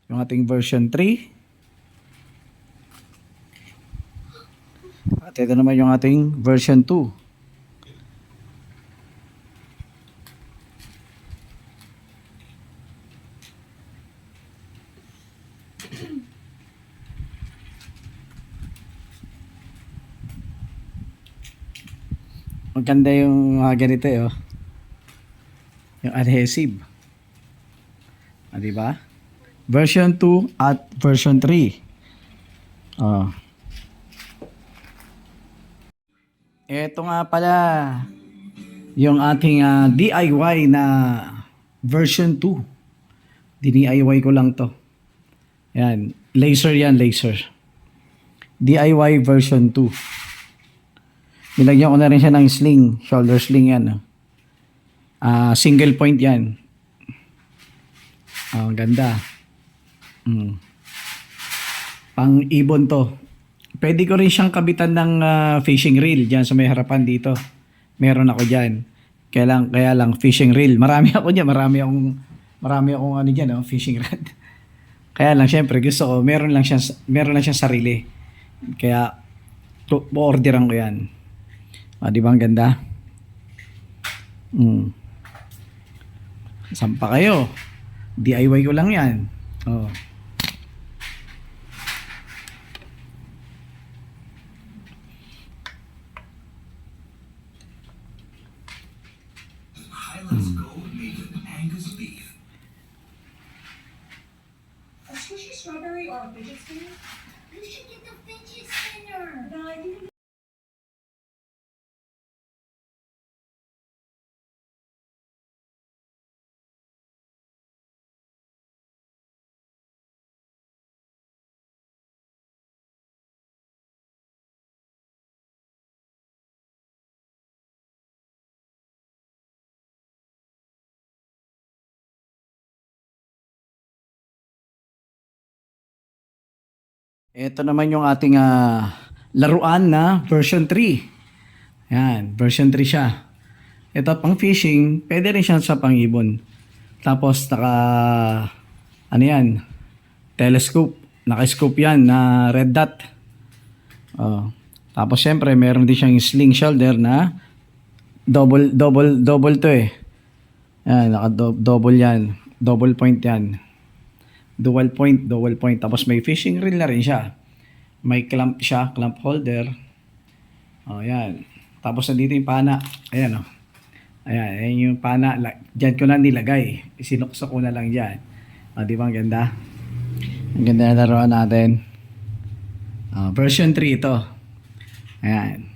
yung ating version 3. At ito naman yung ating version 2. Maganda yung ganito oh. Yung adhesive. Di ba? Version 2 at version 3. Oh. Ito nga pala yung ating DIY na version 2. DIY ko lang to. Yan, laser yan, laser. DIY version 2. Nilagyan ko na rin siya ng sling, shoulder sling yan. Single point yan. Ganda. Pang ibon to. Pwede ko rin siyang kabitan ng fishing reel dyan sa may harapan dito. Meron ako dyan. Kaya lang fishing reel. Marami ako dyan. Marami akong ano dyan, fishing rod. Kaya lang syempre gusto ko meron lang siyang sarili. Kaya orderan ko yan. Di ba ang ganda? Sampa kayo. DIY ko lang yan. Oh. Highlands Gold made with Angus beef. A squishy strawberry or a fidget spinner? You should get the fidget spinner. No, I think Ito naman yung ating laruan na version 3. Yan, version 3 siya. Ito pang fishing, pwede rin siya sa pang ibon. Tapos ano yan, telescope, naka-scope yan na red dot. Tapos syempre meron din siyang sling shoulder na double to eh. Yan, naka-double yan, double point yan. Dual point. Tapos may fishing reel na rin siya. May clamp siya, clamp holder. Yan. Tapos nandito yung pana. Ayan ayan yung pana. Diyan ko na nilagay. Sinukso ko na lang diyan. Di ba ang ganda? Ang ganda na laruan natin. Version 3 ito. Ayan.